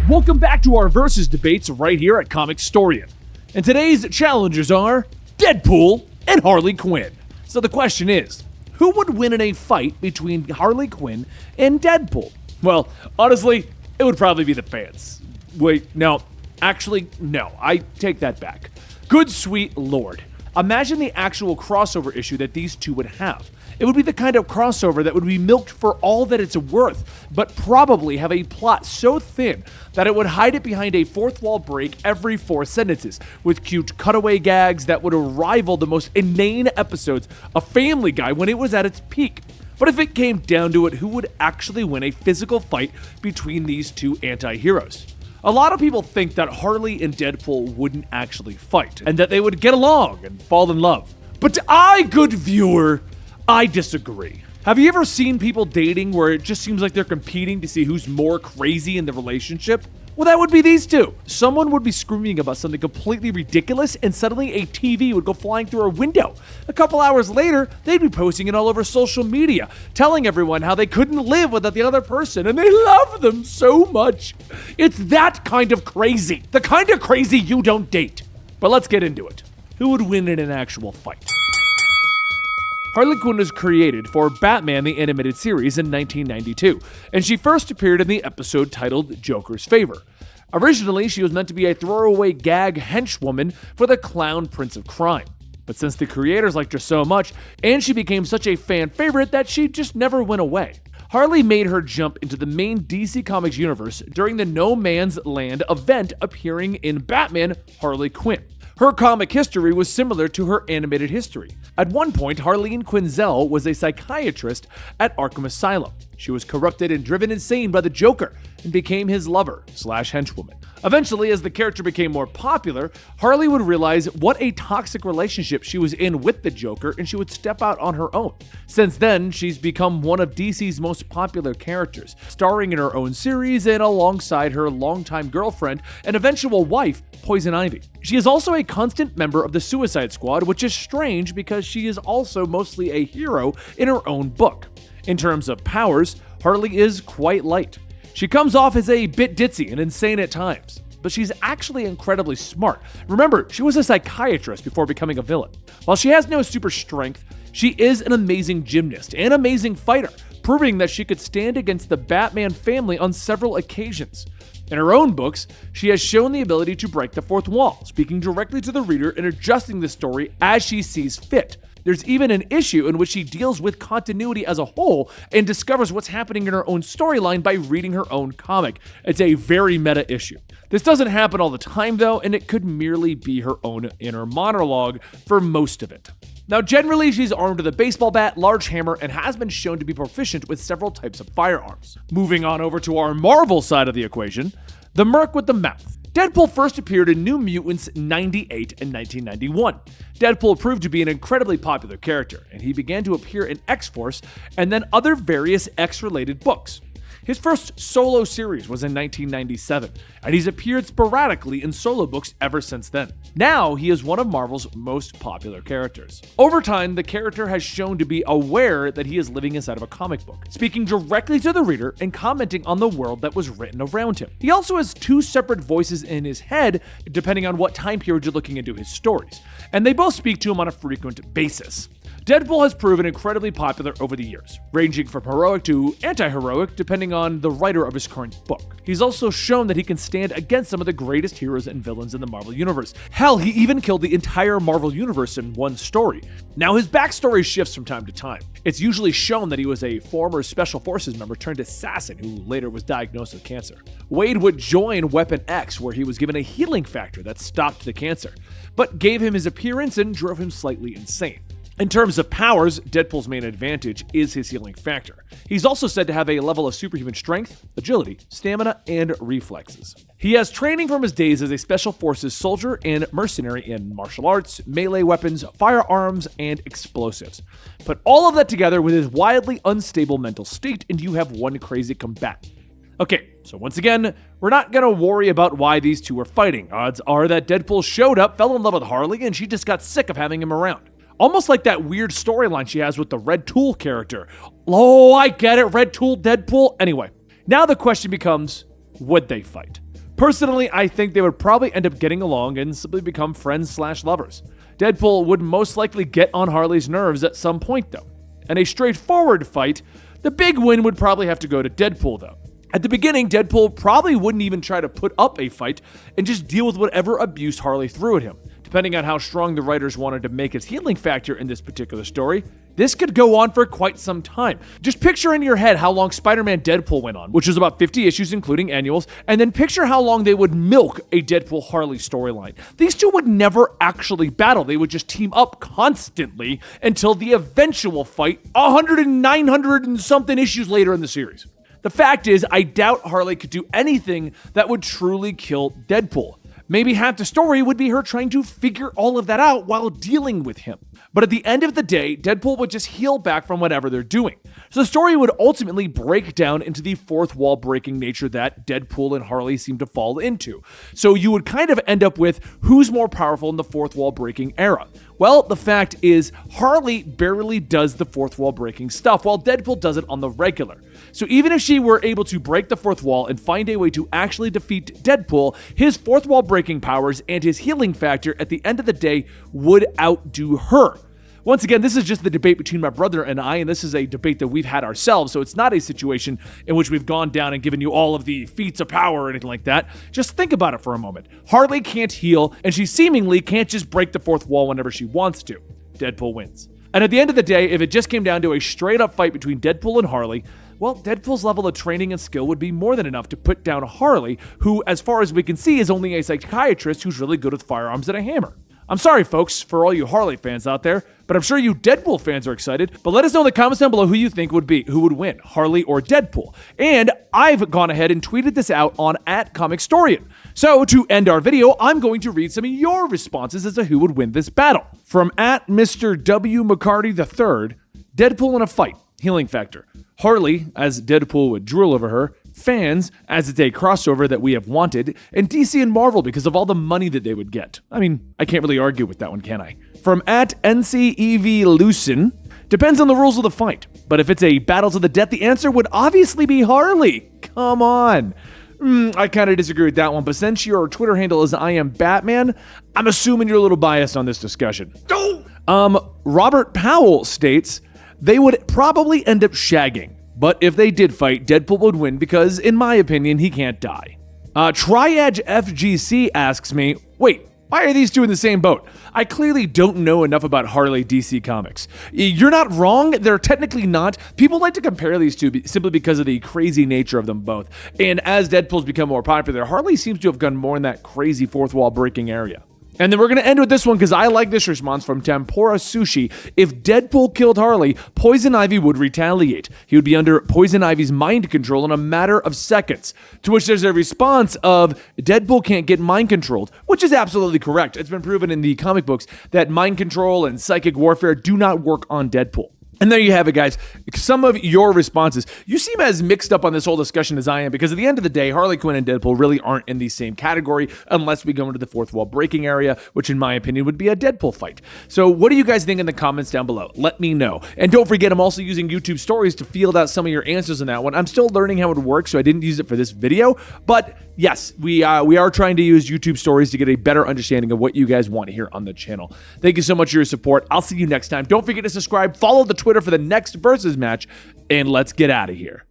Welcome back to our versus debates right here at Comicstorian. And today's challengers are Deadpool and Harley Quinn. So the question is, who would win in a fight between Harley Quinn and Deadpool? Well, honestly, it would probably be the fans. Wait, no. Actually, no. I take that back. Good sweet lord. Imagine the actual crossover issue that these two would have. It would be the kind of crossover that would be milked for all that it's worth, but probably have a plot so thin that it would hide it behind a fourth wall break every 4 sentences, with cute cutaway gags that would rival the most inane episodes of Family Guy when it was at its peak. But if it came down to it, who would actually win a physical fight between these two anti-heroes? A lot of people think that Harley and Deadpool wouldn't actually fight, and that they would get along and fall in love. But I, good viewer, I disagree. Have you ever seen people dating where it just seems like they're competing to see who's more crazy in the relationship? Well, that would be these two. Someone would be screaming about something completely ridiculous, and suddenly a TV would go flying through a window. A couple hours later, they'd be posting it all over social media, telling everyone how they couldn't live without the other person, and they love them so much. It's that kind of crazy. The kind of crazy you don't date. But let's get into it. Who would win in an actual fight? Harley Quinn was created for Batman the Animated Series in 1992, and she first appeared in the episode titled Joker's Favor. Originally, she was meant to be a throwaway gag henchwoman for the clown Prince of Crime. But since the creators liked her so much, and she became such a fan favorite that she just never went away. Harley made her jump into the main DC Comics universe during the No Man's Land event, appearing in Batman Harley Quinn. Her comic history was similar to her animated history. At one point, Harleen Quinzel was a psychiatrist at Arkham Asylum. She was corrupted and driven insane by the Joker and became his lover/henchwoman. Eventually, as the character became more popular, Harley would realize what a toxic relationship she was in with the Joker, and she would step out on her own. Since then, she's become one of DC's most popular characters, starring in her own series and alongside her longtime girlfriend and eventual wife, Poison Ivy. She is also a constant member of the Suicide Squad, which is strange because she is also mostly a hero in her own book. In terms of powers, Harley is quite light. She comes off as a bit ditzy and insane at times, but she's actually incredibly smart. Remember, she was a psychiatrist before becoming a villain. While she has no super strength, she is an amazing gymnast and amazing fighter, proving that she could stand against the Batman family on several occasions. In her own books, she has shown the ability to break the fourth wall, speaking directly to the reader and adjusting the story as she sees fit. There's even an issue in which she deals with continuity as a whole and discovers what's happening in her own storyline by reading her own comic. It's a very meta issue. This doesn't happen all the time though, and it could merely be her own inner monologue for most of it. Now, generally, she's armed with a baseball bat, large hammer, and has been shown to be proficient with several types of firearms. Moving on over to our Marvel side of the equation, the Merc with the Mouth. Deadpool first appeared in New Mutants 98 and 1991. Deadpool proved to be an incredibly popular character, and he began to appear in X-Force and then other various X-related books. His first solo series was in 1997, and he's appeared sporadically in solo books ever since then. Now, he is one of Marvel's most popular characters. Over time, the character has shown to be aware that he is living inside of a comic book, speaking directly to the reader and commenting on the world that was written around him. He also has 2 separate voices in his head, depending on what time period you're looking into his stories, and they both speak to him on a frequent basis. Deadpool has proven incredibly popular over the years, ranging from heroic to anti-heroic depending on the writer of his current book. He's also shown that he can stand against some of the greatest heroes and villains in the Marvel Universe. Hell, he even killed the entire Marvel Universe in one story. Now, his backstory shifts from time to time. It's usually shown that he was a former Special Forces member turned assassin who later was diagnosed with cancer. Wade would join Weapon X, where he was given a healing factor that stopped the cancer, but gave him his appearance and drove him slightly insane. In terms of powers, Deadpool's main advantage is his healing factor. He's also said to have a level of superhuman strength, agility, stamina, and reflexes. He has training from his days as a Special Forces soldier and mercenary in martial arts, melee weapons, firearms, and explosives. Put all of that together with his wildly unstable mental state, and you have one crazy combatant. Okay, so once again, we're not gonna worry about why these two are fighting. Odds are that Deadpool showed up, fell in love with Harley, and she just got sick of having him around. Almost like that weird storyline she has with the Red Tool character. Oh, I get it, Red Tool, Deadpool. Anyway, now the question becomes, would they fight? Personally, I think they would probably end up getting along and simply become friends/lovers. Deadpool would most likely get on Harley's nerves at some point though. In a straightforward fight, the big win would probably have to go to Deadpool though. At the beginning, Deadpool probably wouldn't even try to put up a fight and just deal with whatever abuse Harley threw at him. Depending on how strong the writers wanted to make his healing factor in this particular story, this could go on for quite some time. Just picture in your head how long Spider-Man Deadpool went on, which was about 50 issues including annuals, and then picture how long they would milk a Deadpool Harley storyline. These two would never actually battle. They would just team up constantly until the eventual fight 100 and 900 and something issues later in the series. The fact is, I doubt Harley could do anything that would truly kill Deadpool. Maybe half the story would be her trying to figure all of that out while dealing with him. But at the end of the day, Deadpool would just heal back from whatever they're doing. So the story would ultimately break down into the fourth wall breaking nature that Deadpool and Harley seem to fall into. So you would kind of end up with who's more powerful in the fourth wall breaking era. Well, the fact is, Harley barely does the fourth wall breaking stuff, while Deadpool does it on the regular. So even if she were able to break the fourth wall and find a way to actually defeat Deadpool, his fourth wall breaking powers and his healing factor at the end of the day would outdo her. Once again, this is just the debate between my brother and I, and this is a debate that we've had ourselves, so it's not a situation in which we've gone down and given you all of the feats of power or anything like that. Just think about it for a moment. Harley can't heal, and she seemingly can't just break the fourth wall whenever she wants to. Deadpool wins. And at the end of the day, if it just came down to a straight-up fight between Deadpool and Harley, well, Deadpool's level of training and skill would be more than enough to put down Harley, who, as far as we can see, is only a psychiatrist who's really good with firearms and a hammer. I'm sorry, folks, for all you Harley fans out there, but I'm sure you Deadpool fans are excited. But let us know in the comments down below who you think would win, Harley or Deadpool. And I've gone ahead and tweeted this out on @Comicstorian. So to end our video, I'm going to read some of your responses as to who would win this battle. From @Mr. W. McCarty III, Deadpool in a fight, healing factor. Harley, as Deadpool would drool over her. Fans, as it's a crossover that we have wanted, and DC and Marvel because of all the money that they would get. I mean, I can't really argue with that one, can I? From @NCEV depends on the rules of the fight, but if it's a battle to the death, the answer would obviously be Harley. Come on. I kind of disagree with that one, but since your Twitter handle is I am Batman, I'm assuming you're a little biased on this discussion. Robert Powell states, they would probably end up shagging. But if they did fight, Deadpool would win because, in my opinion, he can't die. Triad FGC asks me, wait, why are these two in the same boat? I clearly don't know enough about Harley DC Comics. You're not wrong, they're technically not. People like to compare these two simply because of the crazy nature of them both. And as Deadpool's become more popular, Harley seems to have gone more in that crazy fourth wall breaking area. And then we're going to end with this one because I like this response from Tempura Sushi. If Deadpool killed Harley, Poison Ivy would retaliate. He would be under Poison Ivy's mind control in a matter of seconds. To which there's a response of Deadpool can't get mind controlled, which is absolutely correct. It's been proven in the comic books that mind control and psychic warfare do not work on Deadpool. And there you have it, guys. Some of your responses. You seem as mixed up on this whole discussion as I am, because at the end of the day, Harley Quinn and Deadpool really aren't in the same category unless we go into the fourth wall breaking area, which in my opinion would be a Deadpool fight. So what do you guys think in the comments down below? Let me know. And don't forget, I'm also using YouTube Stories to field out some of your answers on that one. I'm still learning how it works, so I didn't use it for this video. But yes, we are trying to use YouTube Stories to get a better understanding of what you guys want here on the channel. Thank you so much for your support. I'll see you next time. Don't forget to subscribe, follow the Twitter for the next versus match, and let's get out of here.